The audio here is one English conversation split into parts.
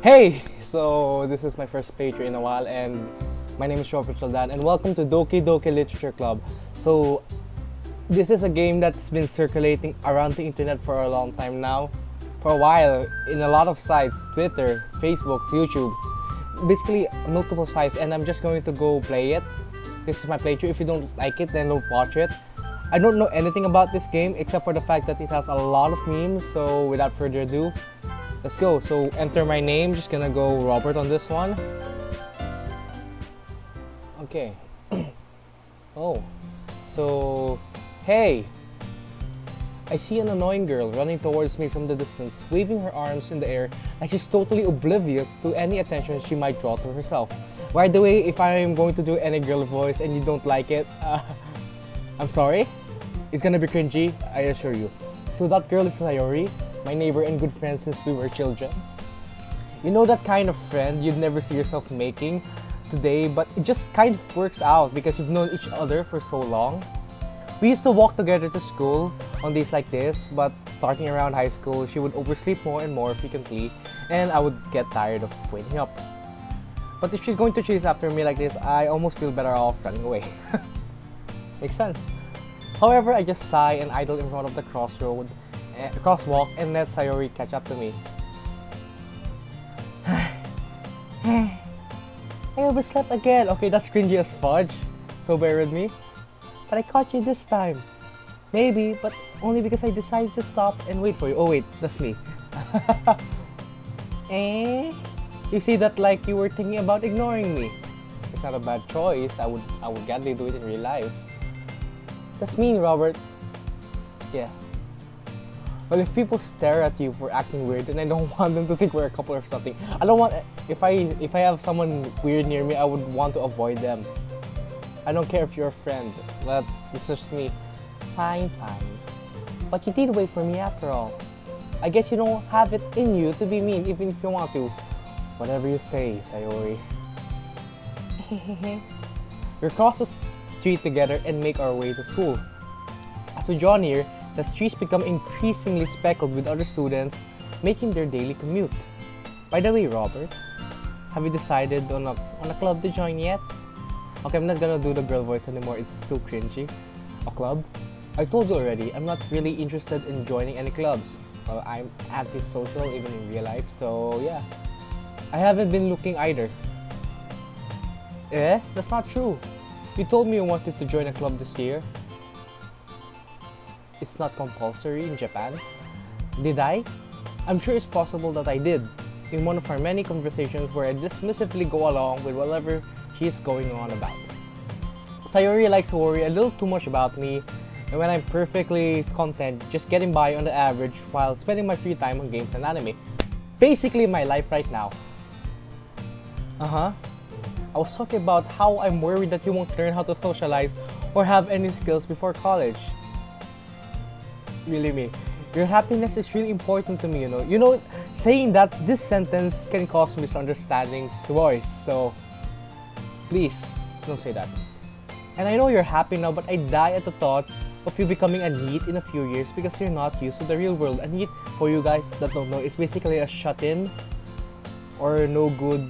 Hey! So, this is my first playthrough in a while, and my name is Robert Chaldan, and welcome to Doki Doki Literature Club. So, this is a game that's been circulating around the internet for a long time now. For a while, in a lot of sites, Twitter, Facebook, YouTube, basically multiple sites, and I'm just going to go play it. This is my playthrough. If you don't like it, then don't watch it. I don't know anything about this game except for the fact that it has a lot of memes, so without further ado, let's go. So enter my name, just gonna go Robert on this one. Okay. Oh, so hey, I see an annoying girl running towards me from the distance, waving her arms in the air like she's totally oblivious to any attention she might draw to herself. By the way, if I am going to do any girl voice and you don't like it, I'm sorry. It's gonna be cringy, I assure you. So that girl is Sayori, my neighbor and good friend since we were children. You know that kind of friend you'd never see yourself making today, but it just kind of works out because you've known each other for so long. We used to walk together to school on days like this, but starting around high school, she would oversleep more and more frequently, and I would get tired of waiting up. But if she's going to chase after me like this, I almost feel better off running away. Makes sense. However, I just sigh and idle in front of the crosswalk and let Sayori catch up to me. I overslept again. Okay, that's cringy as fudge, so bear with me. But I caught you this time. Maybe, but only because I decided to stop and wait for you. Oh wait, that's me. Eh? You see that like you were thinking about ignoring me. It's not a bad choice. I would gladly do it in real life. That's mean, Robert. Yeah. Well, if people stare at you for acting weird, then I don't want them to think we're a couple or something. I don't want, if I have someone weird near me, I would want to avoid them. I don't care if you're a friend, but it's just me. Fine, fine. But you did wait for me after all. I guess you don't have it in you to be mean even if you want to. Whatever you say, Sayori. We cross the street together and make our way to school. As we draw near, the streets become increasingly speckled with other students making their daily commute. By the way, Robert, have you decided on a club to join yet? Okay, I'm not gonna do the girl voice anymore, it's too cringy. A club? I told you already, I'm not really interested in joining any clubs. Well, I'm antisocial even in real life, so yeah. I haven't been looking either. Eh? That's not true. You told me you wanted to join a club this year. It's not compulsory in Japan. Did I? I'm sure it's possible that I did, in one of our many conversations where I dismissively go along with whatever she's going on about. Sayori likes to worry a little too much about me, and when I'm perfectly content just getting by on the average while spending my free time on games and anime. Basically my life right now. I was talking about how I'm worried that you won't learn how to socialize or have any skills before college. Really me. Your happiness is really important to me, you know. You know, saying that this sentence can cause misunderstandings to boys, so please don't say that. And I know you're happy now, but I die at the thought of you becoming a NEET in a few years because you're not used to the real world. A NEET, for you guys that don't know, is basically a shut-in or no good.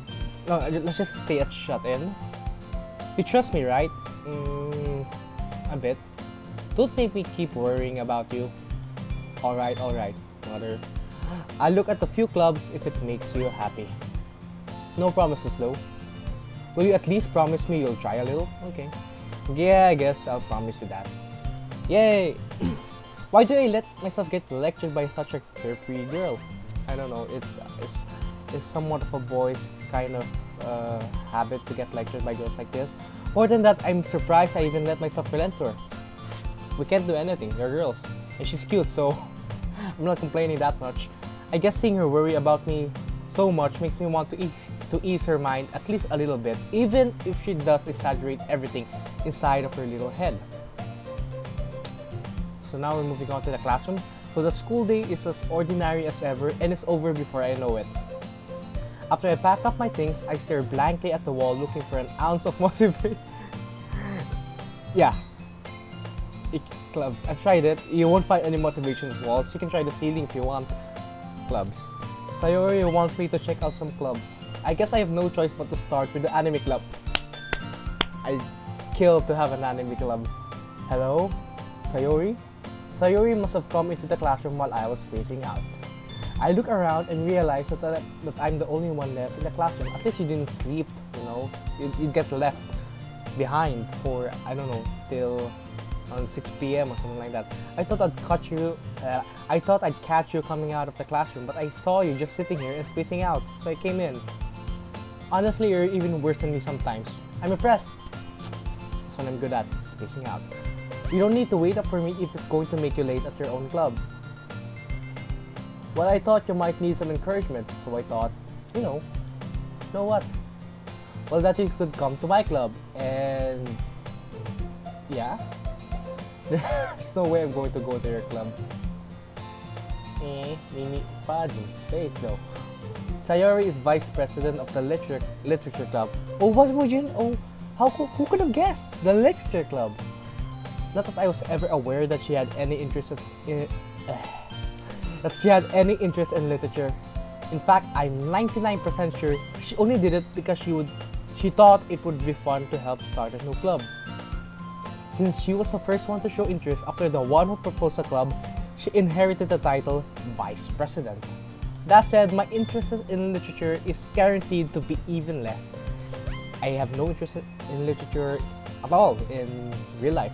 No, let's just stay at shut-in. You trust me, right? A bit. Don't make me keep worrying about you. Alright, mother. I'll look at a few clubs if it makes you happy. No promises though. Will you at least promise me you'll try a little? Okay. Yeah, I guess I'll promise you that. Yay! Why do I let myself get lectured by such a carefree girl? I don't know, it's somewhat of a boy's kind of habit to get lectured by girls like this. More than that, I'm surprised I even let myself relent to her. We can't do anything, they're girls. And she's cute, so I'm not complaining that much. I guess seeing her worry about me so much makes me want to ease her mind at least a little bit, even if she does exaggerate everything inside of her little head. So now we're moving on to the classroom. So the school day is as ordinary as ever and it's over before I know it. After I pack up my things, I stare blankly at the wall looking for an ounce of motivation. Yeah. Clubs. I've tried it. You won't find any motivation walls. You can try the ceiling if you want. Clubs. Sayori wants me to check out some clubs. I guess I have no choice but to start with the anime club. I'd kill to have an anime club. Hello? Sayori? Sayori must have come into the classroom while I was spacing out. I look around and realize that I'm the only one left in the classroom. At least you didn't sleep, you know? You get left behind for, I don't know, till on 6 p.m. or something like that. I thought I'd catch you coming out of the classroom, but I saw you just sitting here and spacing out, so I came in. Honestly, you're even worse than me sometimes. I'm impressed. That's what I'm good at, spacing out. You don't need to wait up for me if it's going to make you late at your own club. Well, I thought you might need some encouragement, so I thought, you know what? Well, that you could come to my club, and yeah. There's no way I'm going to go to your club. Mimi Fading face though. Sayori is vice president of the literature club. Oh, what would you? Oh, who could have guessed the literature club? Not that I was ever aware that she had any interest in literature. In fact, I'm 99% sure she only did it because she thought it would be fun to help start a new club. Since she was the first one to show interest after the one who proposed a club, she inherited the title Vice President. That said, my interest in literature is guaranteed to be even less. I have no interest in literature at all in real life.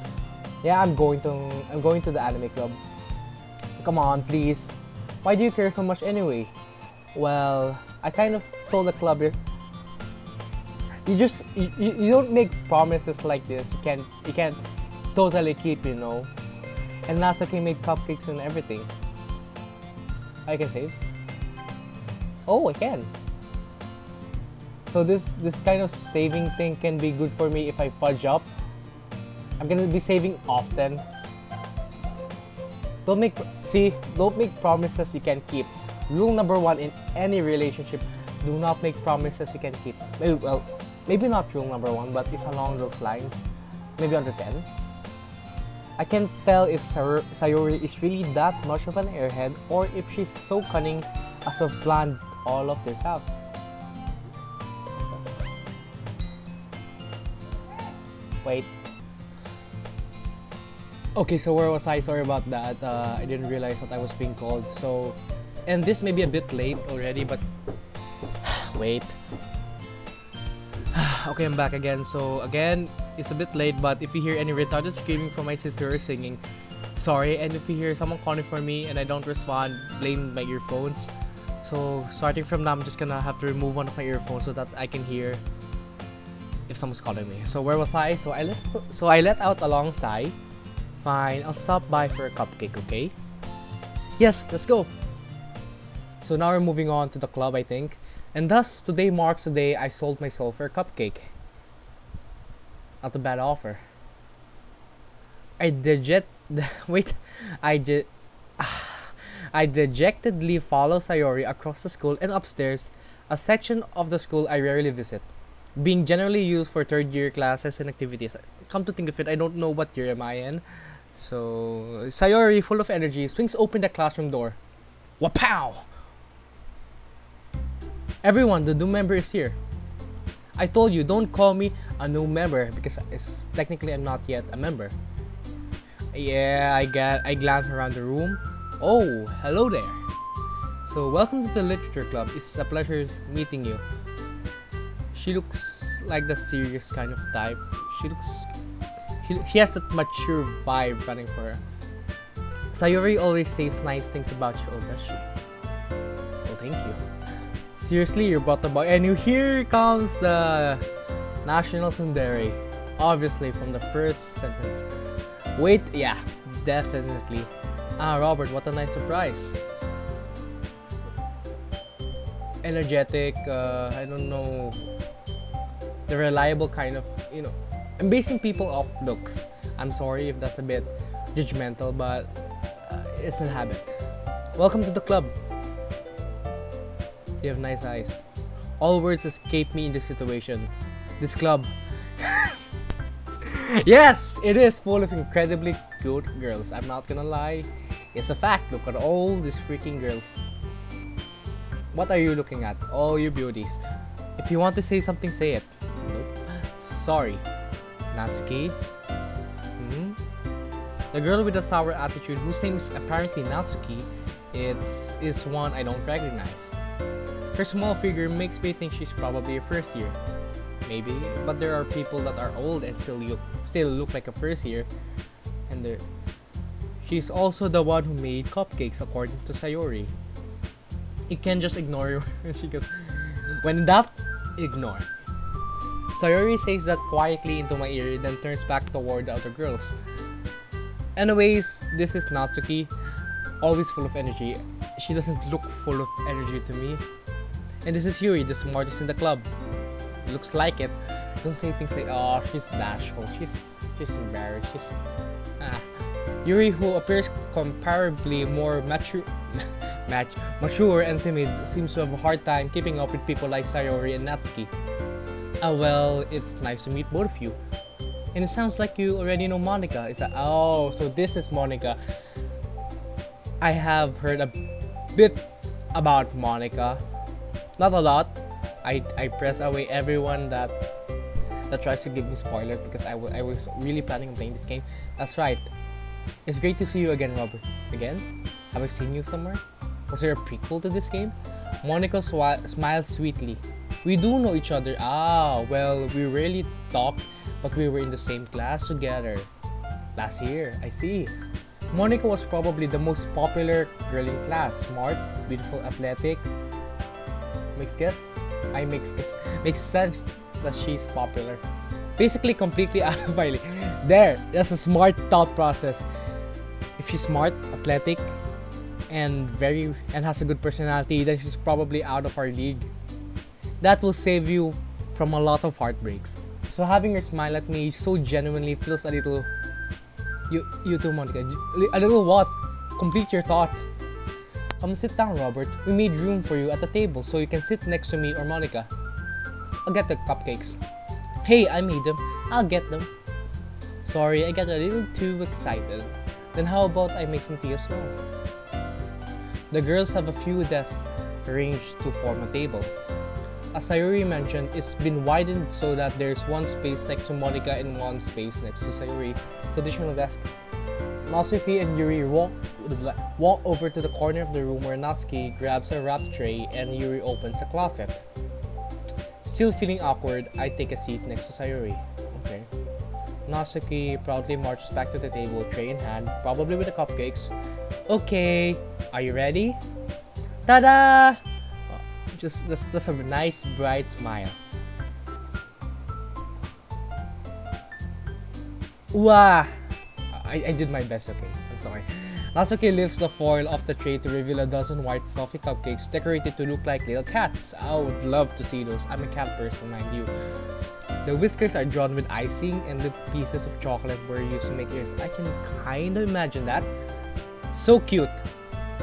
Yeah, I'm going to the anime club. Come on, please. Why do you care so much anyway? Well, I kind of told the club you don't make promises like this. You can't totally keep, you know. And Natsuki made cupcakes and everything. I can save. Oh, I can. So this kind of saving thing can be good for me if I fudge up. I'm gonna be saving often. Don't make promises you can keep. Rule number 1 in any relationship: do not make promises you can keep. Well, maybe not rule number 1, but it's along those lines. Maybe under 10. I can't tell if Sayori is really that much of an airhead or if she's so cunning as to plan all of this out. Wait. Okay, so where was I? Sorry about that. I didn't realize that I was being called. So, and this may be a bit late already, but wait. Okay, I'm back again. So again, it's a bit late, but if you hear any retarded screaming from my sister or singing, sorry. And if you hear someone calling for me and I don't respond, blame my earphones. So starting from now, I'm just gonna have to remove one of my earphones so that I can hear if someone's calling me. So where was I? So I let out a long sigh. Fine, I'll stop by for a cupcake, okay? Yes, let's go. So now we're moving on to the club, I think. And thus, today marks the day I sold my soul for a cupcake. Not a bad offer. I dejectedly follow Sayori across the school and upstairs, a section of the school I rarely visit, being generally used for third-year classes and activities. Come to think of it, I don't know what year am I in. So, Sayori, full of energy, swings open the classroom door. Wapow! Everyone, the new member is here. I told you, don't call me a new member because technically I'm not yet a member. Yeah, I glance around the room. Oh, hello there. So, welcome to the literature club. It's a pleasure meeting you. She looks like the serious kind of type. She has that mature vibe running for her. Sayori always says nice things about you. Oh, does she? Oh, thank you. Seriously, you're brought about, and here comes the National Tsundere. Obviously, from the first sentence. Wait, yeah, definitely. Ah, Robert, what a nice surprise. Energetic, I don't know, the reliable kind of, you know, I'm basing people off looks. I'm sorry if that's a bit judgmental, but it's a habit. Welcome to the club. You have nice eyes. All words escape me in this situation. This club. Yes, it is full of incredibly cute girls. I'm not gonna lie. It's a fact. Look at all these freaking girls. What are you looking at? Oh, you beauties. If you want to say something, say it. Nope. Sorry. Natsuki? Hmm? The girl with the sour attitude, whose name is apparently Natsuki, is one I don't recognize. Her small figure makes me think she's probably a first year. Maybe, but there are people that are old and still look like a first year. And she's also the one who made cupcakes, according to Sayori. You can't just ignore her when she goes, when in doubt, ignore. Sayori says that quietly into my ear, then turns back toward the other girls. Anyways, this is Natsuki, always full of energy. She doesn't look full of energy to me. And this is Yuri, the smartest in the club. Looks like it. Don't say things like, oh, she's bashful, she's embarrassed, Yuri, who appears comparably more mature and timid, seems to have a hard time keeping up with people like Sayori and Natsuki. Well, it's nice to meet both of you. And it sounds like you already know Monika. Oh, so this is Monika. I have heard a bit about Monika. Not a lot. I press away everyone that tries to give me spoilers because I was really planning on playing this game. That's right. It's great to see you again, Robert. Again? Have I seen you somewhere? Was there a prequel to this game? Monika smiled sweetly. We do know each other. Well, we rarely talked, but we were in the same class together last year. I see. Monika was probably the most popular girl in class. Smart, beautiful, athletic. Makes sense that she's popular. Basically, completely out of my league. That's a smart thought process. If she's smart, athletic, and has a good personality, then she's probably out of our league. That will save you from a lot of heartbreaks. So having her smile at me so genuinely feels a little. You too, Monika. A little what? Complete your thought. Sit down, Robert. We made room for you at the table so you can sit next to me or Monika. I'll get the cupcakes. Hey, I made them. I'll get them. Sorry, I got a little too excited. Then how about I make some tea as well? The girls have a few desks arranged to form a table. As Sayori mentioned, it's been widened so that there's one space next to Monika and one space next to Sayori. Traditional desk. Natsuki and Yuri walk over to the corner of the room where Natsuki grabs a wrap tray and Yuri opens a closet. Still feeling awkward, I take a seat next to Sayori. Okay. Natsuki proudly marches back to the table, tray in hand, probably with the cupcakes. Okay, are you ready? Ta-da! Just a nice bright smile. Wow! I did my best, okay? I'm sorry. Natsuki lifts the foil off the tray to reveal a dozen white fluffy cupcakes decorated to look like little cats. I would love to see those. I'm a cat person, mind you. The whiskers are drawn with icing and the pieces of chocolate were used to make ears. I can kinda imagine that. So cute.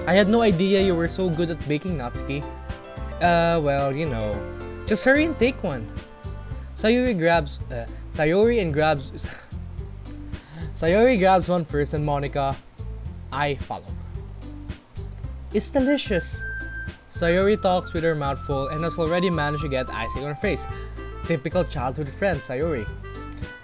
I had no idea you were so good at baking, Natsuki. Well, you know. Just hurry and take one. Sayori grabs one first and Monika, I follow. It's delicious. Sayori talks with her mouth full and has already managed to get icing on her face. Typical childhood friend, Sayori.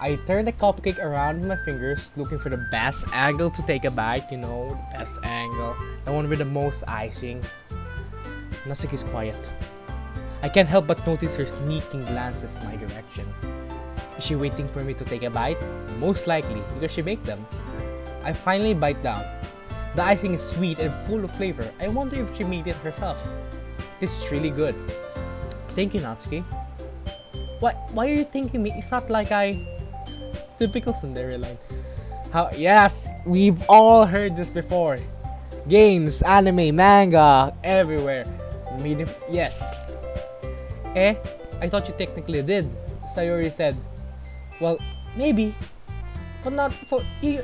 I turn the cupcake around with my fingers, looking for the best angle to take a bite. You know, the best angle. The one with the most icing. Natsuki's quiet. I can't help but notice her sneaking glances my direction. Is she waiting for me to take a bite? Most likely, because she baked them. I finally bite down. The icing is sweet and full of flavor. I wonder if she made it herself. This is really good. Thank you, Natsuki. Why are you thanking me? It's not like Typical Tsundere line. Yes, we've all heard this before. Games, anime, manga, everywhere. Yes. I thought you technically did. Sayori said. Well, maybe. But not for, you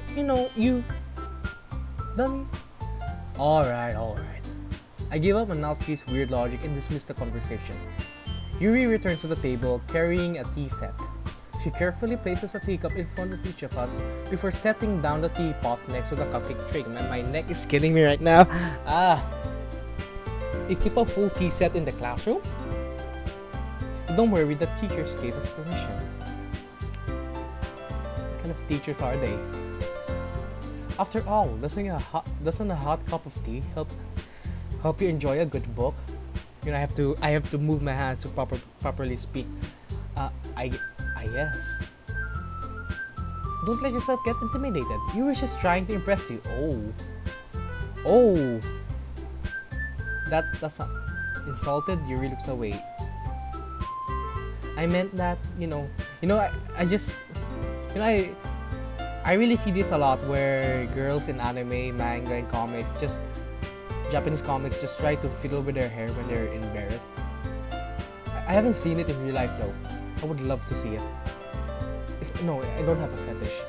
done. Alright. I give up on Natsuki's weird logic and dismiss the conversation. Yuri returns to the table, carrying a tea set. She carefully places a teacup in front of each of us before setting down the teapot next to the cupcake tray. My neck is killing me right now. You keep a full tea set in the classroom? Don't worry, the teachers gave us permission. What kind of teachers are they? After all, doesn't a hot cup of tea help you enjoy a good book? You know, I have to move my hands to properly speak. I guess. Don't let yourself get intimidated. You were just trying to impress you. Oh. That's not insulted. Yuri looks away. I meant that, I really see this a lot where girls in anime, manga, and comics, just Japanese comics, just try to fiddle with their hair when they're embarrassed. I haven't seen it in real life though. I would love to see it. No, I don't have a fetish,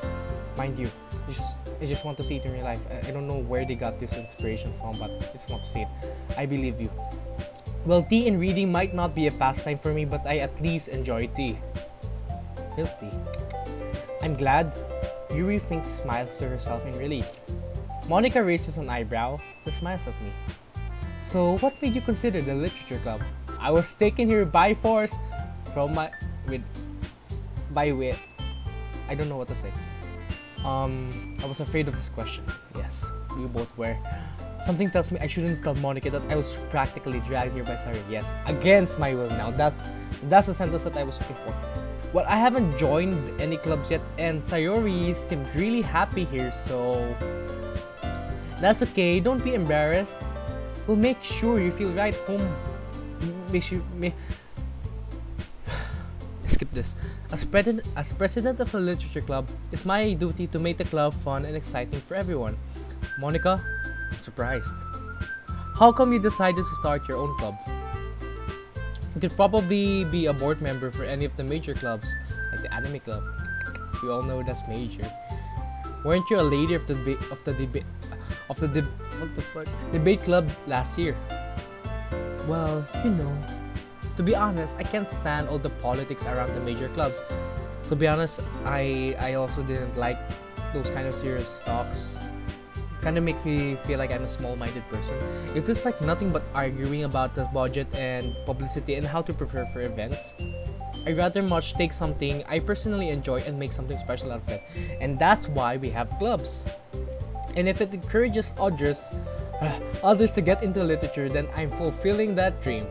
mind you. I just want to see it in real life. I don't know where they got this inspiration from, but I just want to see it. I believe you. Well, tea and reading might not be a pastime for me, but I at least enjoy tea. Milk tea. I'm glad. Yuri Fink smiles to herself in relief. Monica raises an eyebrow and smiles at me. So, what made you consider the literature club? I was taken here by force from my... I don't know what to say. I was afraid of this question. Yes, we both were. Something tells me I shouldn't tell Monica that I was practically dragged here by Sayori. Yes, against my will now. That's the sentence that I was looking for. Well, I haven't joined any clubs yet, and Sayori seemed really happy here, so... That's okay, don't be embarrassed. We'll make sure you feel right home. Skip this. As president of a literature club, it's my duty to make the club fun and exciting for everyone. Monica, I'm surprised. How come you decided to start your own club? You could probably be a board member for any of the major clubs, like the anime club. We all know that's major. Weren't you a lady of the debate club last year? Well, to be honest, I can't stand all the politics around the major clubs. To be honest, I also didn't like those kind of serious talks. Kind of makes me feel like I'm a small-minded person. It feels like nothing but arguing about the budget and publicity and how to prepare for events. I'd rather much take something I personally enjoy and make something special out of it. And that's why we have clubs. And if it encourages others to get into literature, then I'm fulfilling that dream.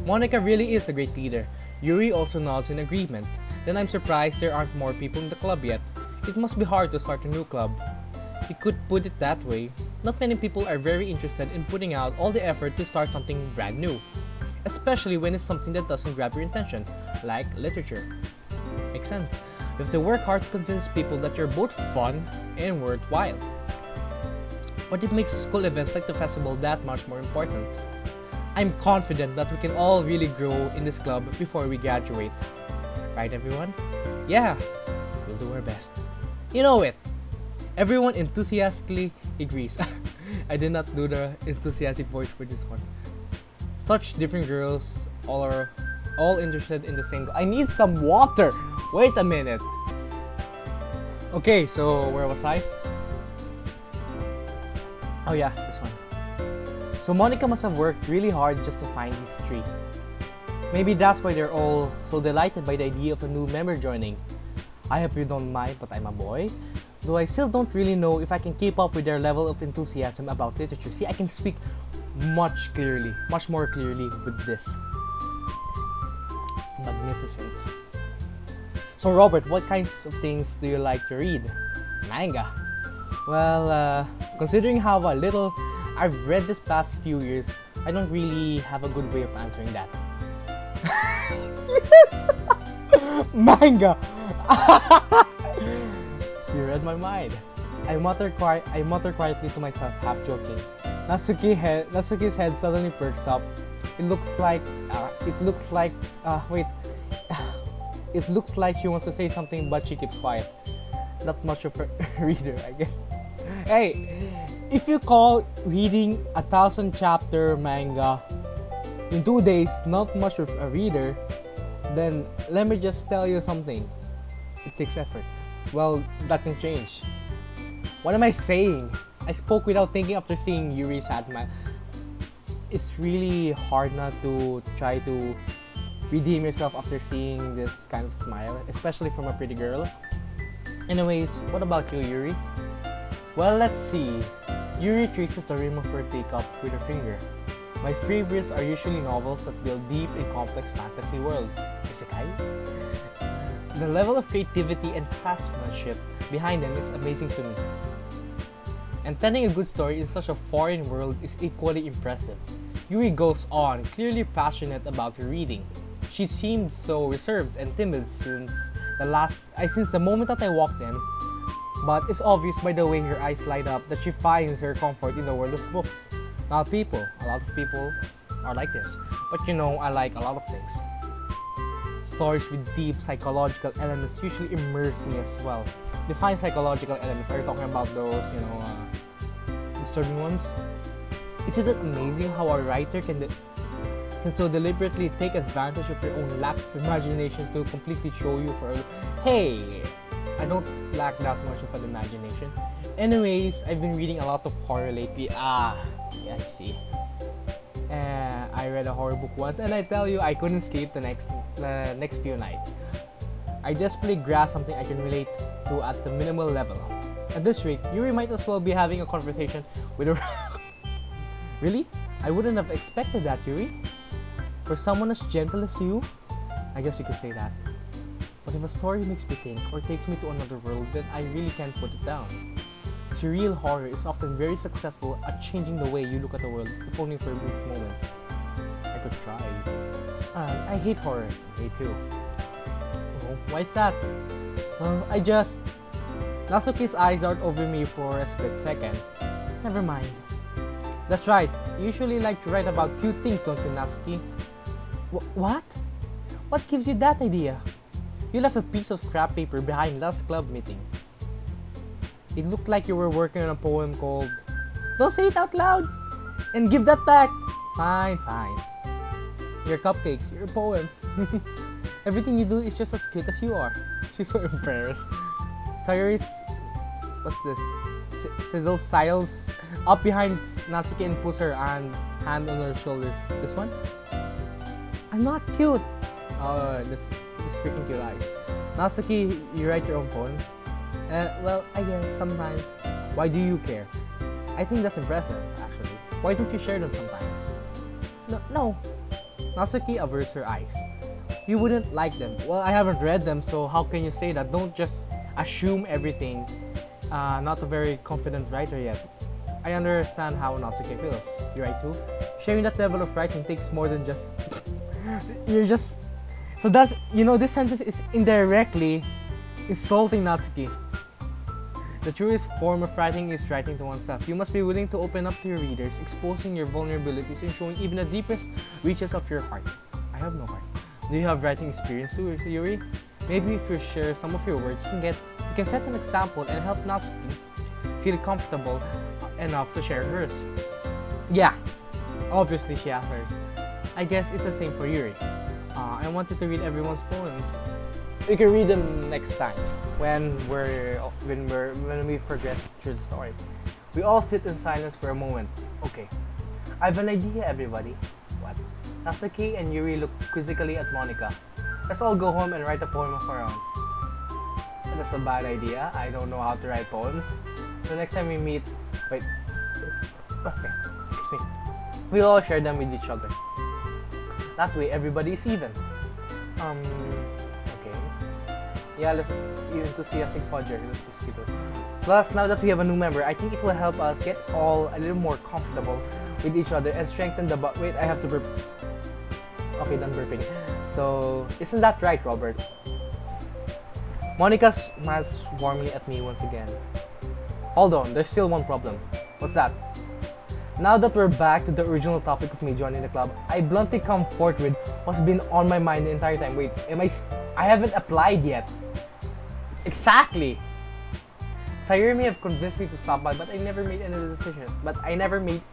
Monica really is a great leader. Yuri also nods in agreement. Then I'm surprised there aren't more people in the club yet. It must be hard to start a new club. You could put it that way. Not many people are very interested in putting out all the effort to start something brand new. Especially when it's something that doesn't grab your attention, like literature. Makes sense. You have to work hard to convince people that you're both fun and worthwhile. But it makes school events like the festival that much more important. I'm confident that we can all really grow in this club before we graduate. Right, everyone? Yeah, we'll do our best. You know it! Everyone enthusiastically agrees. I did not do the enthusiastic voice for this one. Such different girls, all interested in the same goal. I need some water! Wait a minute! Okay, so where was I? Oh yeah, this one. So Monica must have worked really hard just to find these three. Maybe that's why they're all so delighted by the idea of a new member joining. I hope you don't mind, but I'm a boy. Though I still don't really know if I can keep up with their level of enthusiasm about literature. See, I can speak much more clearly with this. Magnificent. So Robert, what kinds of things do you like to read? Manga. Well, considering how little I've read this past few years, I don't really have a good way of answering that. Yes! Manga! You read my mind. I mutter quietly to myself, half joking. Natsuki's head suddenly perks up. It looks like she wants to say something, but she keeps quiet. Not much of a reader, I guess. Hey, if you call reading 1,000-chapter manga in 2 days not much of a reader, then let me just tell you something. It takes effort. Well, that can change. What am I saying? I spoke without thinking after seeing Yuri's hat. it's really hard not to try to redeem yourself after seeing this kind of smile, especially from a pretty girl. Anyways, what about you, Yuri? Well, let's see. Yuri traces the rim of her teacup with her finger. My favorites are usually novels that build deep and complex fantasy worlds. Isekai? The level of creativity and craftsmanship behind them is amazing to me. And telling a good story in such a foreign world is equally impressive. Yuri goes on, clearly passionate about her reading. She seemed so reserved and timid since the moment that I walked in, but it's obvious by the way her eyes light up that she finds her comfort in the world of books. Not people. A lot of people are like this. But you know, I like a lot of things. Stories with deep psychological elements usually immerse me as well. Define psychological elements. Are you talking about those, disturbing ones? Isn't it amazing how a writer can so deliberately take advantage of your own lack of imagination to completely show you hey, I don't lack that much of an imagination. Anyways, I've been reading a lot of horror lately. Yeah, I see. I read a horror book once, and I tell you, I couldn't sleep the next few nights. I desperately grasped something I can relate to at the minimal level. At this rate, Yuri might as well be having a conversation with a... Really? I wouldn't have expected that, Yuri. For someone as gentle as you, I guess you could say that. But if a story makes me think or takes me to another world, then I really can't put it down. Surreal horror is often very successful at changing the way you look at the world, if only for a brief moment. I could try. I hate horror. Me too. Oh, why is that? Natsuki's eyes dart over me for a split second. Never mind. That's right. You usually like to write about cute things, don't you, Natsuki? What? What gives you that idea? You left a piece of scrap paper behind last club meeting. It looked like you were working on a poem called... Don't say it out loud! And give that back! Fine. Your cupcakes, your poems. Everything you do is just as cute as you are. She's so embarrassed. Sayuri's... What's this? Sizzle Siles up behind Natsuki and puts her hand on her shoulders. This one? I'm not cute! Oh, this freaking cute eyes. Natsuki, you write your own poems? Well, I guess sometimes. Why do you care? I think that's impressive, actually. Why don't you share them sometimes? No. Natsuki averts her eyes. You wouldn't like them. Well, I haven't read them, so how can you say that? Don't just assume everything. Not a very confident writer yet. I understand how Natsuki feels. You write too? Sharing that level of writing takes more than just... So that's... this sentence is indirectly insulting Natsuki. The truest form of writing is writing to oneself. You must be willing to open up to your readers, exposing your vulnerabilities and showing even the deepest reaches of your heart. I have no heart. Do you have writing experience too, Yuri? Maybe if you share some of your words, you can set an example and help Natsuki feel comfortable enough to share hers. Yeah, obviously she has hers. I guess it's the same for Yuri. I wanted to read everyone's poems. We can read them next time when we progress through the story. We all sit in silence for a moment. Okay, I have an idea, everybody. What? Natsuki and Yuri look quizzically at Monika. Let's all go home and write a poem of our own. That's a bad idea. I don't know how to write poems. So next time we meet, okay, excuse me. We all share them with each other. That way, everybody is even. Okay. Yeah, let's enthusiastic fudger. Plus, now that we have a new member, I think it will help us get all a little more comfortable with each other and strengthen the bond. Wait, I have to burp. Okay, done burping. So, isn't that right, Robert? Monika smiles warmly at me once again. Hold on, there's still one problem. What's that? Now that we're back to the original topic of me joining the club, I bluntly come forth with what's been on my mind the entire time. Wait, I haven't applied yet. Exactly! Sayuri may have convinced me to stop by, but I never made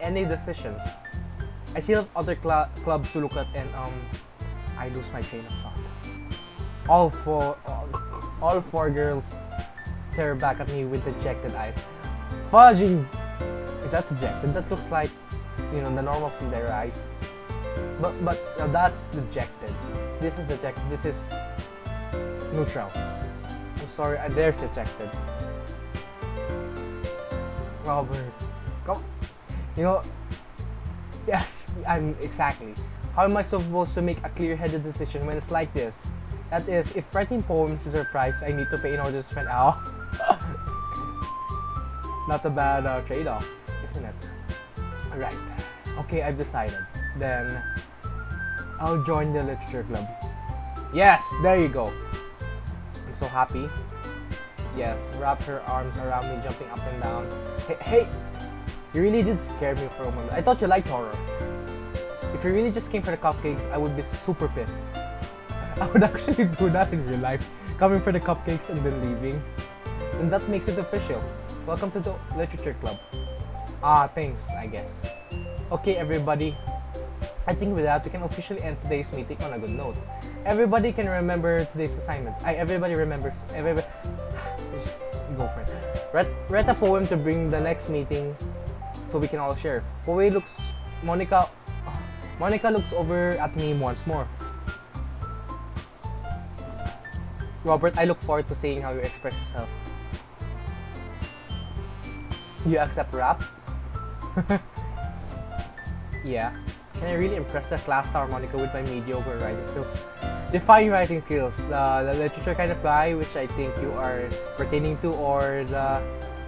any decisions. I still have other clubs to look at, and I lose my train of thought. All four girls stare back at me with dejected eyes. Fudging! Is that dejected? That looks like you know, the normal Sunday rice. But that's dejected. This is dejected. This is neutral. I'm sorry, there's dejected. Robert, come. You know, yes, I'm exactly. How am I supposed to make a clear-headed decision when it's like this? That is, if writing poems is a price I need to pay in order to spend out. Not a bad trade-off, isn't it? Alright. Okay, I've decided. Then, I'll join the literature club. Yes, there you go. I'm so happy. Yes, wrap her arms around me, jumping up and down. Hey, you really did scare me for a moment. I thought you liked horror. If you really just came for the cupcakes, I would be super pissed. I would actually do that in real life, coming for the cupcakes and then leaving. And that makes it official. Welcome to the literature club. Ah, thanks, I guess. Okay, everybody. I think with that, we can officially end today's meeting on a good note. Everybody can remember today's assignment. Everybody remembers. Everybody. Go for it. Write a poem to bring the next meeting, so we can all share. Monica looks over at me once more. Robert, I look forward to seeing how you express yourself. You accept rap? Yeah. Can I really impress the class star Monica with my mediocre writing skills? Define writing skills. The literature kind of guy, which I think you are pertaining to, or the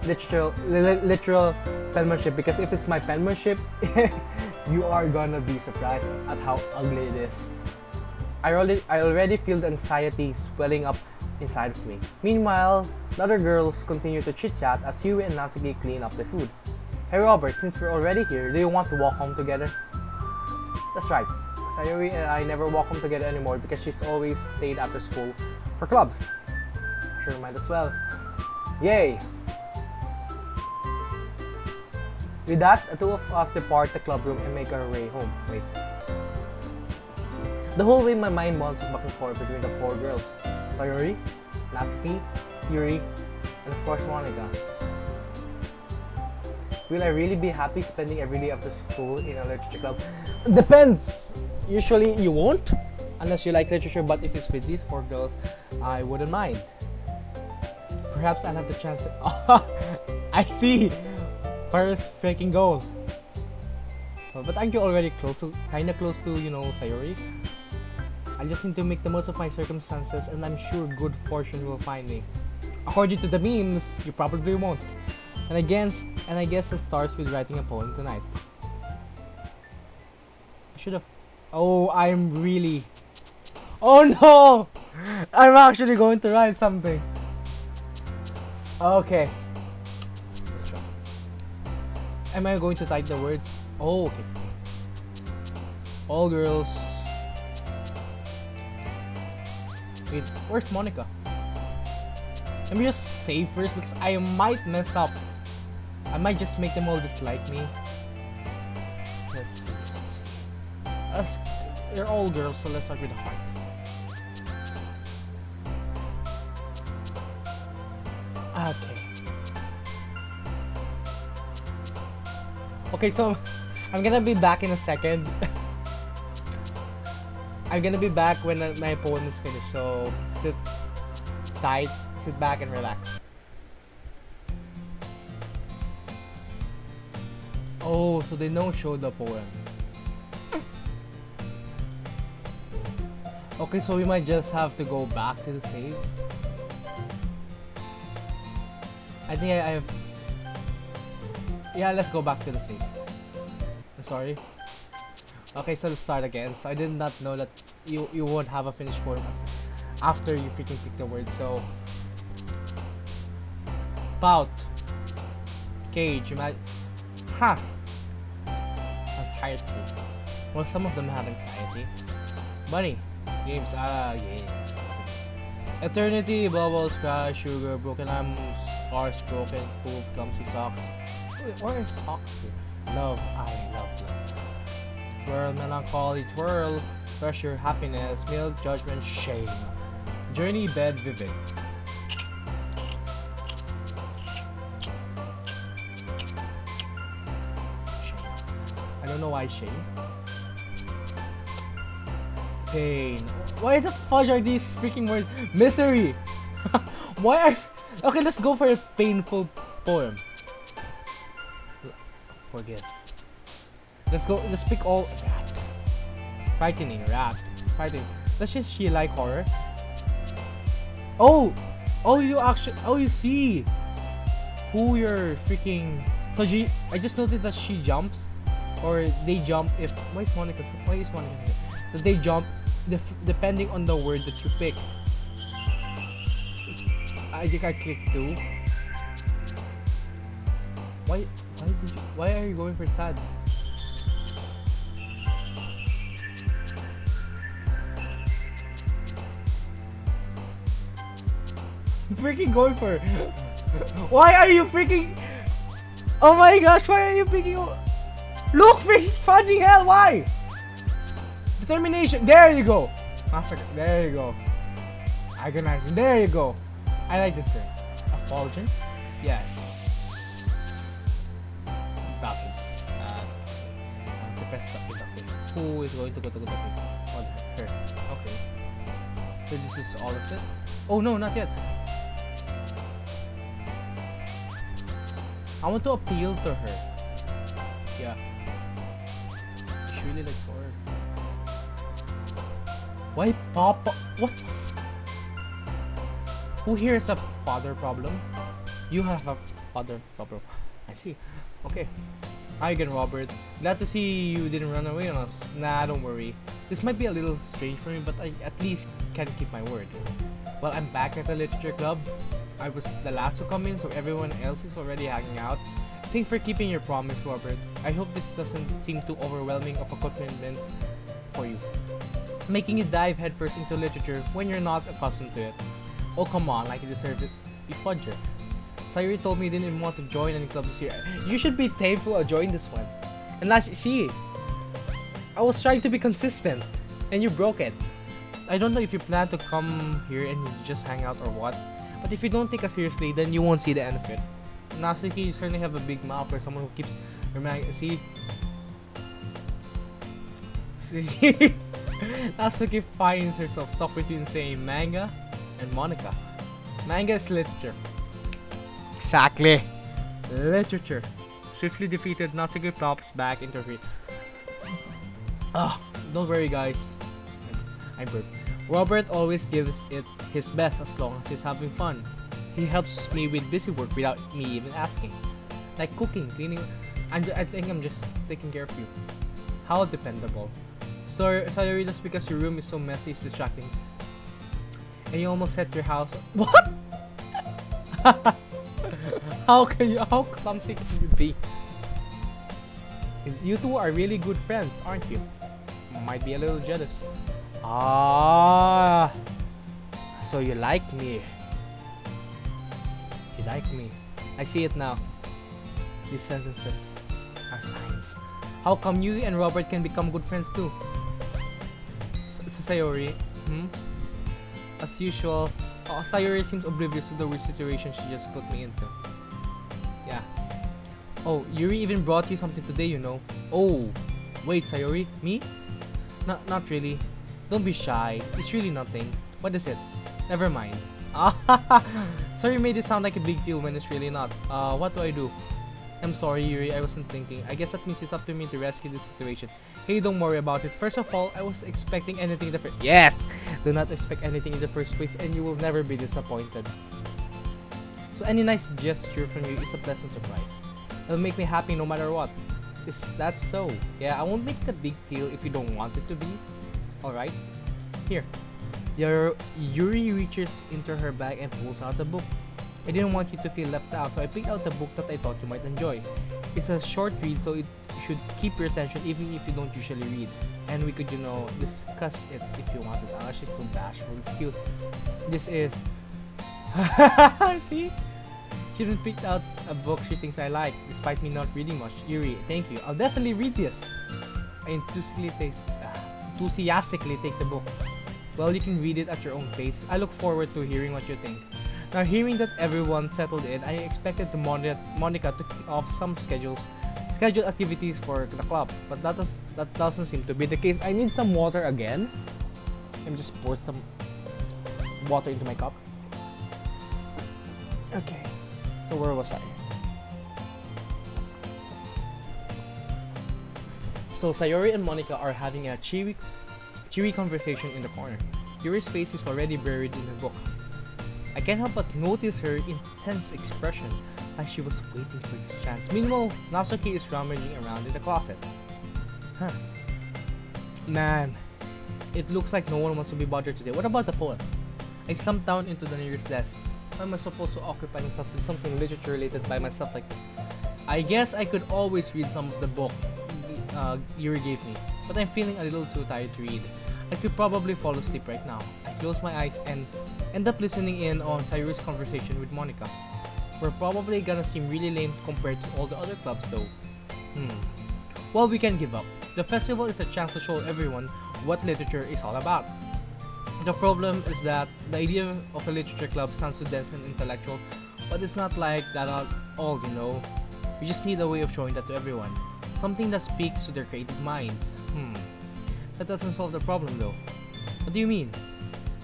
literal penmanship. Because if it's my penmanship, you are gonna be surprised at how ugly it is. I already feel the anxiety swelling up inside of me. Meanwhile, the other girls continue to chit-chat as Huey and Natsuki clean up the food. Hey Robert, since we're already here, do you want to walk home together? That's right. Sayuri and I never walk home together anymore because she's always stayed after school for clubs. Sure, might as well. Yay! With that, the two of us depart the club room and make our way home. Wait. The whole way my mind bounces back and forth between the four girls. Sayuri, Natsuki, Yuri, and of course Monica. Will I really be happy spending every day after school in a literature club? Depends! Usually you won't, unless you like literature, but if it's with these four girls, I wouldn't mind. Perhaps I'll have the chance to... I see! First freaking goal. But aren't you already kinda close to, you know, Sayuri? I just need to make the most of my circumstances, and I'm sure good fortune will find me. According to the memes, you probably won't. And I guess it starts with writing a poem tonight. I should have... Oh, I'm really... Oh no! I'm actually going to write something. Okay. Let's try. Am I going to type the words? Oh, okay. All girls. Wait, where's Monica? Let me just save first because I might mess up. I might just make them all dislike me. They're all girls, so let's start with the heart. Okay. Okay, so I'm gonna be back in a second. I'm gonna be back when my poem is finished, so sit tight, sit back and relax. Oh, so they don't show the poem. Okay, so we might just have to go back to the save. I think I have... Yeah, let's go back to the save. I'm sorry. Okay, so let's start again. So I did not know that you won't have a finished poem after you freaking pick the word, so... Pout. Cage, imagine... Ha! Anxiety. Well, some of them have anxiety. Bunny. Games, games. Eternity, bubbles, crash, sugar, broken arms, scars, broken, poop, clumsy socks. Wait, where is socks here? Love, I love love. Twirl, melancholy, twirl, pressure, happiness, milk, judgment, shame. Journey, bed, vivid. I don't know why shame. Pain. Why the fudge are these freaking words? Misery. Why are... Okay, let's go for a painful poem. Forget. Let's go. Let's pick all... Rat. Frightening. Rat. Frightening. Does she like horror? Oh! Oh, you actually... Oh, you see! Who you're freaking... So I just noticed that she jumps. Or they jump if... Why is Monica here? So they jump depending on the word that you pick. I think I clicked 2. Why are you going for sad? Freaking going for... Why are you freaking... Oh my gosh, why are you picking... Look, freaking fudging hell, why? Determination, there you go. Massacre, there you go. Agonizing, there you go. I like this thing. Effulgent? Yes. Ducky. The best Ducky. Who is going to go to Ducky? Oh, her. Okay. So this is all of it? Oh no, not yet. I want to appeal to her. Yeah. She really likes horror. Why Papa? What? Who here is a father problem? You have a father problem. I see. Okay. Hi again, Robert. Glad to see you didn't run away on us. Nah, don't worry. This might be a little strange for me, but I at least can keep my word. Well, I'm back at the literature club. I was the last to come in, so everyone else is already hanging out. Thanks for keeping your promise, Robert. I hope this doesn't seem too overwhelming of a commitment for you. Making you dive headfirst into literature when you're not accustomed to it. Oh, come on, like you deserve it. You fudger. Sayuri told me you didn't want to join any club this year. You should be thankful I joined this one. And last, see, I was trying to be consistent, and you broke it. I don't know if you plan to come here and just hang out or what, but if you don't take us seriously, then you won't see the end of it. Natsuki, you certainly have a big mouth for someone who keeps reminding. See? Natsuki finds herself stuck between saying manga and Monica. Manga is literature. Exactly. Literature. Swiftly defeated, Natsuki plops back into her. Don't worry guys. I'm good. Robert always gives it his best as long as he's having fun. He helps me with busy work without me even asking. Like cooking, cleaning. I think I'm just taking care of you. How dependable. Sorry, just because your room is so messy, it's distracting. And you almost set your house. What? How clumsy can you be? You two are really good friends, aren't you? Might be a little jealous. Ah, so you like me. You like me. I see it now. These sentences are signs. How come you and Robert can become good friends too? Sayori, as usual, Sayori seems oblivious to the weird situation she just put me into. Yeah. Oh, Yuri even brought you something today, you know. Oh, wait, Sayori? Me? Not really. Don't be shy. It's really nothing. What is it? Never mind. Sorry, made it sound like a big deal when it's really not. What do I do? I'm sorry, Yuri. I wasn't thinking. I guess that means it's up to me to rescue this situation. Hey, don't worry about it. First of all, I was expecting anything in the first... Yes! Do not expect anything in the first place and you will never be disappointed. So any nice gesture from you is a pleasant surprise. It'll make me happy no matter what. Is that so? Yeah, I won't make it a big deal if you don't want it to be. Alright? Here. Yuri reaches into her bag and pulls out a book. I didn't want you to feel left out, so I picked out a book that I thought you might enjoy. It's a short read, so it should keep your attention even if you don't usually read. And we could, you know, discuss it if you wanted. Oh, she's so bashful. It's cute. This is... See? She even picked out a book she thinks I like, despite me not reading much. Yuri, thank you. I'll definitely read this. I enthusiastically take the book. Well, you can read it at your own pace. I look forward to hearing what you think. Now, hearing that everyone settled in, I expected Monica to kick off some schedules schedule activities for the club, but that doesn't seem to be the case. I need some water again. Let me just pour some water into my cup. Okay, so where was I? So Sayori and Monica are having a cheery conversation in the corner. Yuri's face is already buried in her book. I can't help but notice her intense expression, like she was waiting for this chance. Meanwhile, Natsuki is rummaging around in the closet. Huh. Man, it looks like no one wants to be bothered today. What about the poem? I slumped down into the nearest desk. How am I supposed to occupy myself with something literature related by myself like this? I guess I could always read some of the book Yuri gave me, but I'm feeling a little too tired to read. I could probably fall asleep right now. I close my eyes and end up listening in on Sayori's conversation with Monica. We're probably gonna seem really lame compared to all the other clubs though. Well, we can give up. The festival is a chance to show everyone what literature is all about. The problem is that the idea of a literature club sounds so dense and intellectual, but it's not like that at all, you know. We just need a way of showing that to everyone. Something that speaks to their creative minds. That doesn't solve the problem though. What do you mean?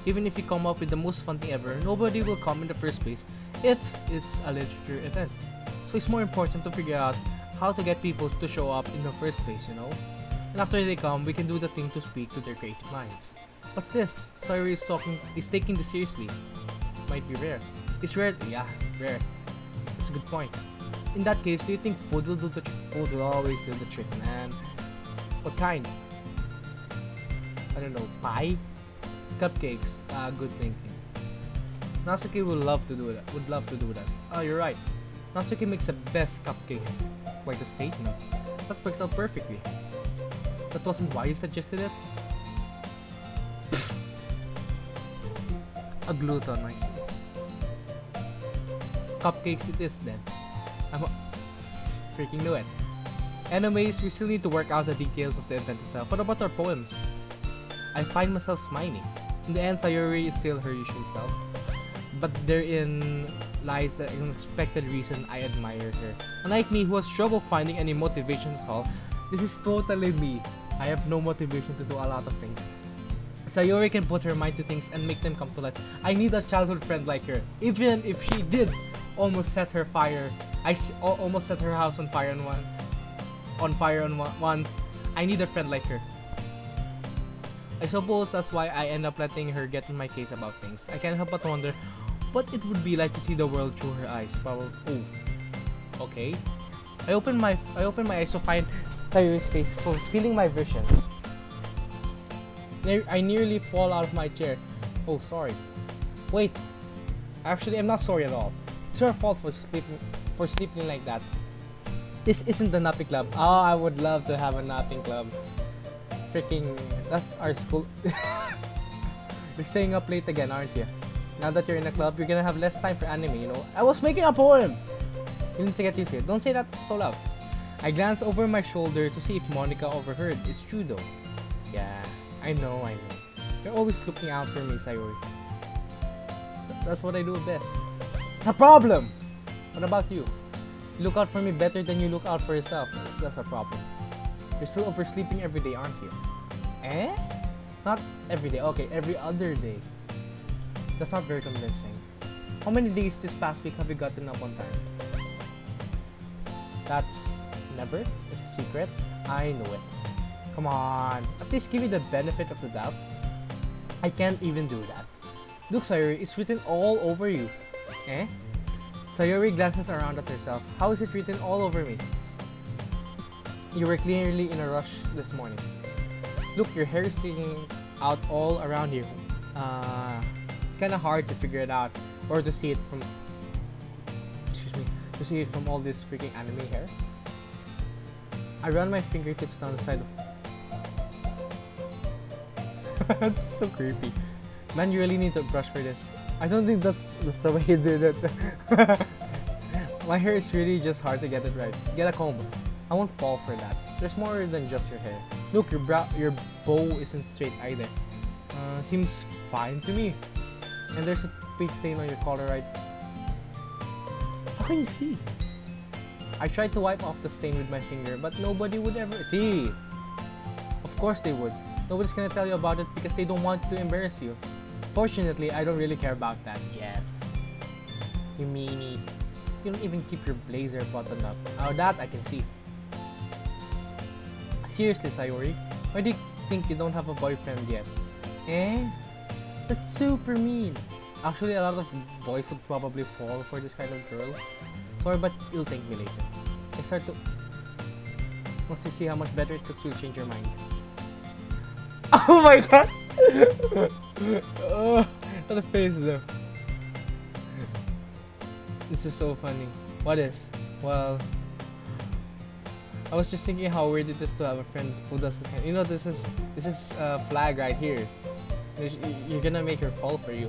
Even if you come up with the most fun thing ever, nobody will come in the first place if it's a literature event. So it's more important to figure out how to get people to show up in the first place, you know? And after they come, we can do the thing to speak to their creative minds. What's this? Sayori is taking this seriously. Might be rare. It's rare? Yeah, rare. That's a good point. In that case, do you think food will do the trick? Food will always do the trick, man. What kind? I don't know, pie? Cupcakes? Good thinking. Natsuki would love to do that. Oh, you're right. Natsuki makes the best cupcakes. Quite a statement. That works out perfectly. That wasn't why you suggested it? A gluten, I see. Cupcakes it is then. I'm freaking knew it. Anyways, we still need to work out the details of the event itself. What about our poems? I find myself smiling. In the end, Sayori is still her usual self. But therein lies the unexpected reason I admire her. Unlike me, who has trouble finding any motivation at all, this is totally me. I have no motivation to do a lot of things. Sayori can put her mind to things and make them come to life. I need a childhood friend like her. Even if she did almost set her almost set her house on fire once. I need a friend like her. I suppose that's why I end up letting her get in my case about things. I can't help but wonder what it would be like to see the world through her eyes. Probably. Oh. Okay. I open my eyes to find Sayori's face, fulfilling my vision. I nearly fall out of my chair. Oh, sorry. Wait. Actually, I'm not sorry at all. It's your fault for sleeping like that. This isn't the napping club. Oh, I would love to have a napping club. Freaking, that's our school. You're staying up late again, aren't you? Now that you're in a club, you're gonna have less time for anime, you know? I was making a poem! You need to get used to it. Don't say that so loud. I glanced over my shoulder to see if Monica overheard. It's true though. Yeah, I know. You're always looking out for me, Sayori. That's what I do best. It's a problem! What about you? You look out for me better than you look out for yourself. That's a problem. You're still oversleeping every day, aren't you? Eh? Not every day. Okay, every other day. That's not very convincing. How many days this past week have you gotten up on time? That's never. It's a secret. I know it. Come on. At least give me the benefit of the doubt. I can't even do that. Look, Sayori, it's written all over you. Eh? Sayori glances around at herself. How is it written all over me? You were clearly in a rush this morning. Look, your hair is sticking out all around you. Kinda hard to figure it out or to see it from. To see it from all this freaking anime hair. I run my fingertips down the side of. That's so creepy. Man, you really need to brush for this. I don't think that's the way you did it. My hair is really just hard to get it right. Get a comb. I won't fall for that. There's more than just your hair. Look, your bow isn't straight either. Seems fine to me. And there's a paint stain on your collar, right? How can you see? I tried to wipe off the stain with my finger, but nobody would ever see. Of course they would. Nobody's gonna tell you about it because they don't want to embarrass you. Fortunately, I don't really care about that. Yes. You meanie. You don't even keep your blazer buttoned up. Oh, that I can see. Seriously, Sayori, why do you think you don't have a boyfriend yet? Eh? That's super mean. Actually, a lot of boys would probably fall for this kind of girl. Sorry, but you'll thank me later. I start to... Once you see how much better it took you to change your mind. Oh my gosh! Oh, the face though. This is so funny. What is? Well... I was just thinking how weird it is to have a friend who doesn't have... You know, this is a flag right here. You're gonna make her fall for you.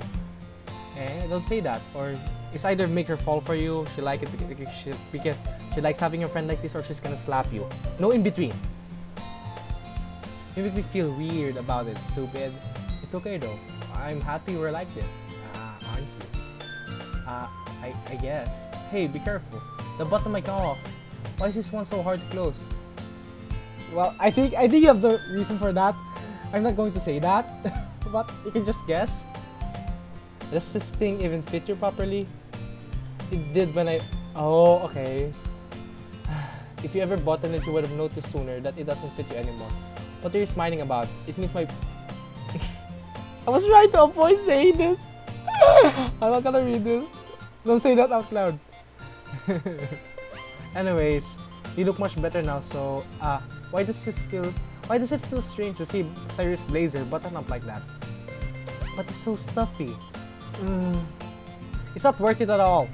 Eh, don't say that. Or it's either make her fall for you, she like it because she likes having a friend like this, or she's gonna slap you. No in between. You make me feel weird about it, stupid. It's okay though. I'm happy we're like this. Aren't you? I guess. Hey, be careful. The button might come off. Why is this one so hard to close? Well, I think you have the reason for that. I'm not going to say that, but you can just guess. Does this thing even fit you properly? It did when I... Oh, okay. If you ever bought it, you would have noticed sooner that it doesn't fit you anymore. What are you smiling about? It means my... I was trying to avoid saying this. I'm not gonna read this. Don't say that out loud. Anyways, you look much better now, so why does it feel strange to see Sayori's blazer button up like that? But it's so stuffy. It's not worth it at all.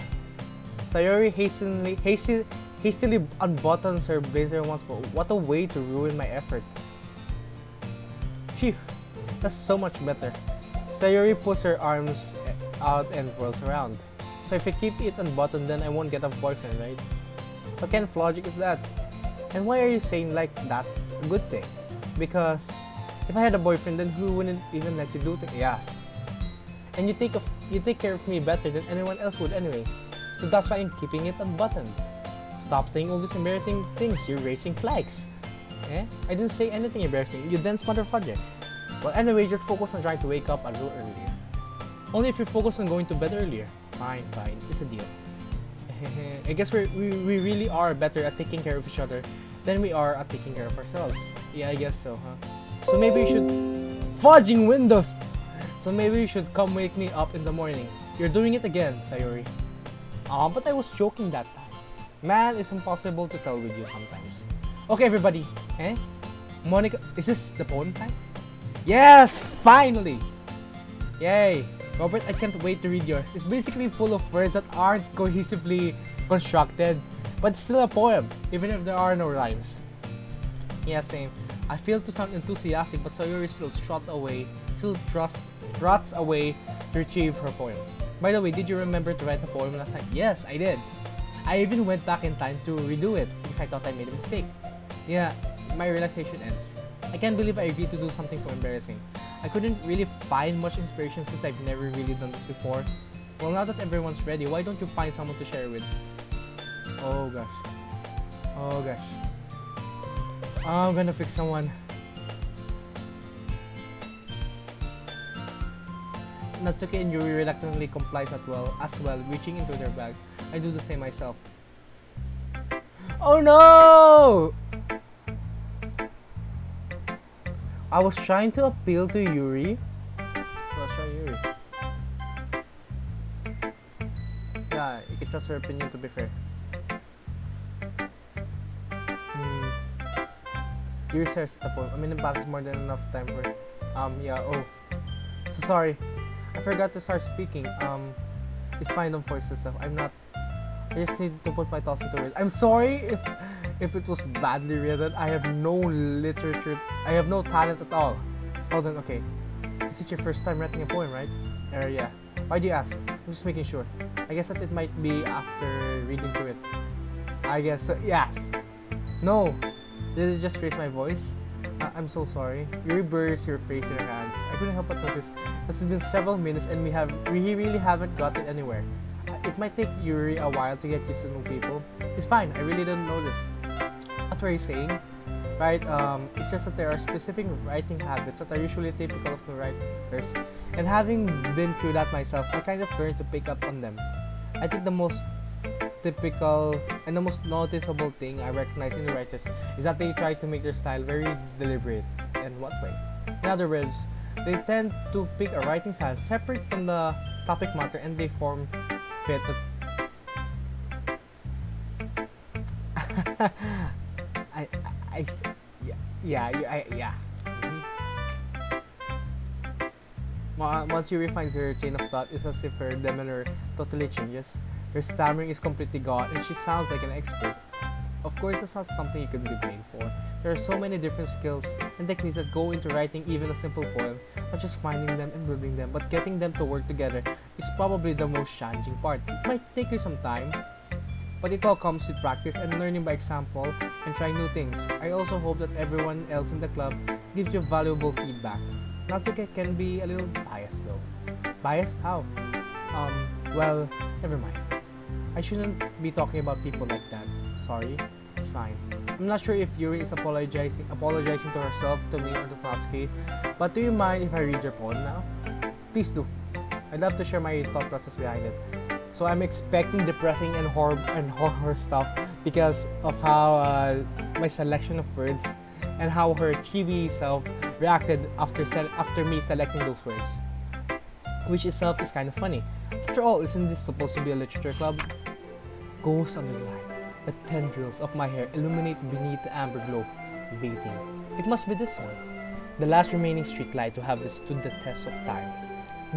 Sayori hastily unbuttons her blazer once, but what a way to ruin my effort. Phew, that's so much better. Sayori puts her arms out and whirls around. So if I keep it unbuttoned, then I won't get a boyfriend, right? What kind of logic is that? And why are you saying like that's a good thing? Because if I had a boyfriend, then who wouldn't even let you do things? Yes. And you take care of me better than anyone else would anyway. So that's why I'm keeping it unbuttoned. Stop saying all these embarrassing things. You're raising flags. Eh? I didn't say anything embarrassing. You dense motherfucker. Well, anyway, just focus on trying to wake up a little earlier. Only if you focus on going to bed earlier. Fine. It's a deal. I guess we really are better at taking care of each other than we are at taking care of ourselves. Yeah, I guess so, huh? So maybe you should... Fudging windows! So maybe you should come wake me up in the morning. You're doing it again, Sayori. Aw, but I was joking that time. Man, it's impossible to tell with you sometimes. Okay, everybody. Eh? Monica, is this the poem time? Yes! Finally! Yay! Robert, I can't wait to read yours. It's basically full of words that aren't cohesively constructed, but it's still a poem, even if there are no rhymes. Yeah, same. I feel to sound enthusiastic, but Sayori still struts away to retrieve her poem. By the way, did you remember to write the poem last night? Yes, I did. I even went back in time to redo it because I thought I made a mistake. Yeah, my realization ends. I can't believe I agreed to do something so embarrassing. I couldn't really find much inspiration since I've never really done this before. Well, now that everyone's ready, why don't you find someone to share with? Oh gosh. I'm gonna pick someone. Natsuki and Yuri reluctantly complies as well, reaching into their bag. I do the same myself. Oh no! I was trying to appeal to Yuri. Let's try Yuri. Yeah, you can trust her opinion to be fair. Yuri says the poem. A minute passes more than enough time for... yeah, oh. So sorry. I forgot to start speaking. It's fine, don't force yourself. I just need to put my thoughts into it. I'm sorry if it was badly written. I have no literature. I have no talent at all. Hold on, okay. This is your first time writing a poem, right? Yeah. Why do you ask? I'm just making sure. I guess that it might be after reading through it. I guess, yes. No. Did it just raise my voice? I'm so sorry. Yuri buries your face in her hands. I couldn't help but notice that it's been several minutes and we really haven't gotten anywhere. it might take Yuri a while to get used to new people. It's fine. I really don't know this. What were you saying? Right? It's just that there are specific writing habits that are usually typical of new writers. And having been through that myself, I kind of learned to pick up on them. I think the most typical and the most noticeable thing I recognize in the writers is that they try to make their style very deliberate. In what way? In other words, they tend to pick a writing style separate from the topic matter and they form fit. I, yeah. Once you refine her chain of thought, it's as if her demeanor totally changes. Her stammering is completely gone and she sounds like an expert. Of course, that's not something you can be blamed for. There are so many different skills and techniques that go into writing even a simple poem. Not just finding them and building them, but getting them to work together is probably the most challenging part. It might take you some time, but it all comes with practice and learning by example and trying new things. I also hope that everyone else in the club gives you valuable feedback. Natsuki can be a little biased though. Biased? How? Well, never mind. I shouldn't be talking about people like that. Sorry. It's fine. I'm not sure if Yuri is apologizing to herself, to me, or to Natsuki, but do you mind if I read your poem now? Please do. I'd love to share my thought process behind it. So I'm expecting depressing and horror stuff because of how my selection of words and how her chibi self reacted after me selecting those words, which itself is kind of funny. After all, isn't this supposed to be a literature club? Ghosts under the light. The tendrils of my hair illuminate beneath the amber glow, waiting. It must be this one, the last remaining street light to have stood the test of time.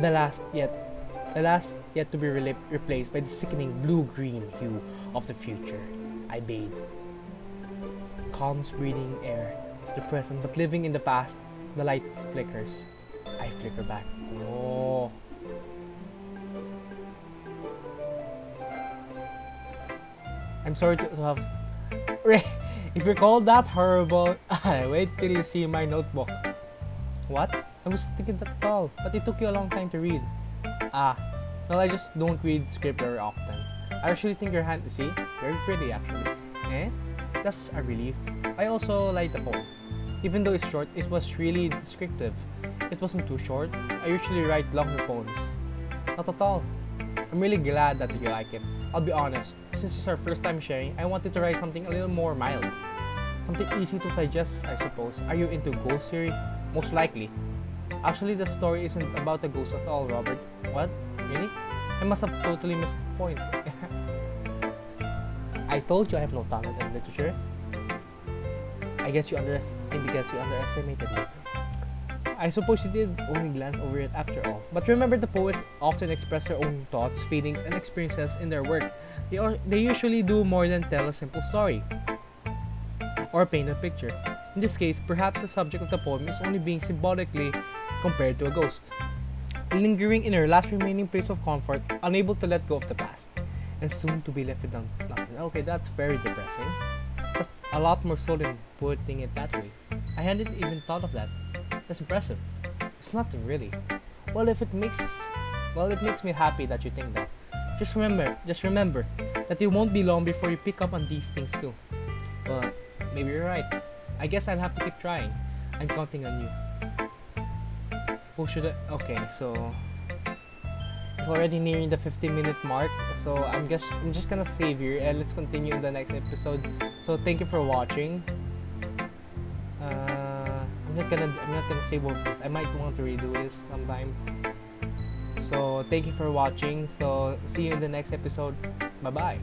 The last yet to be replaced by the sickening blue-green hue of the future. I bathe. Calm, breathing air of the present, but living in the past. The light flickers. I flicker back. Oh. I'm sorry to have... If you call that horrible, wait till you see my notebook. What? I was thinking that at all, but it took you a long time to read. Well, I just don't read script very often. I actually think your hand, see? Very pretty actually. That's a relief. I also like the poem. Even though it's short, it was really descriptive. It wasn't too short. I usually write longer poems. Not at all. I'm really glad that you like it. I'll be honest, since it's our first time sharing, I wanted to write something a little more mild. Something easy to digest, I suppose. Are you into ghost theory? Most likely. Actually, the story isn't about a ghost at all, Robert. What? Really? I must have totally missed the point. I told you I have no talent in literature. I guess you underestimated me. I suppose you did only glance over it after all. But remember, the poets often express their own thoughts, feelings, and experiences in their work. They usually do more than tell a simple story or paint a picture. In this case, perhaps the subject of the poem is only being symbolically compared to a ghost, lingering in her last remaining place of comfort, unable to let go of the past, and soon to be left with nothing. Okay, that's very depressing. That's a lot more so than putting it that way. I hadn't even thought of that. That's impressive. It's nothing really. Well, it makes me happy that you think that. Just remember that it won't be long before you pick up on these things too. But maybe you're right. I guess I'll have to keep trying. I'm counting on you. Who should I? Okay, so it's already nearing the 50-minute mark. So I'm just gonna save here and let's continue in the next episode. So thank you for watching. I'm not gonna save all this. I might want to redo this sometime. So thank you for watching. So see you in the next episode. Bye bye.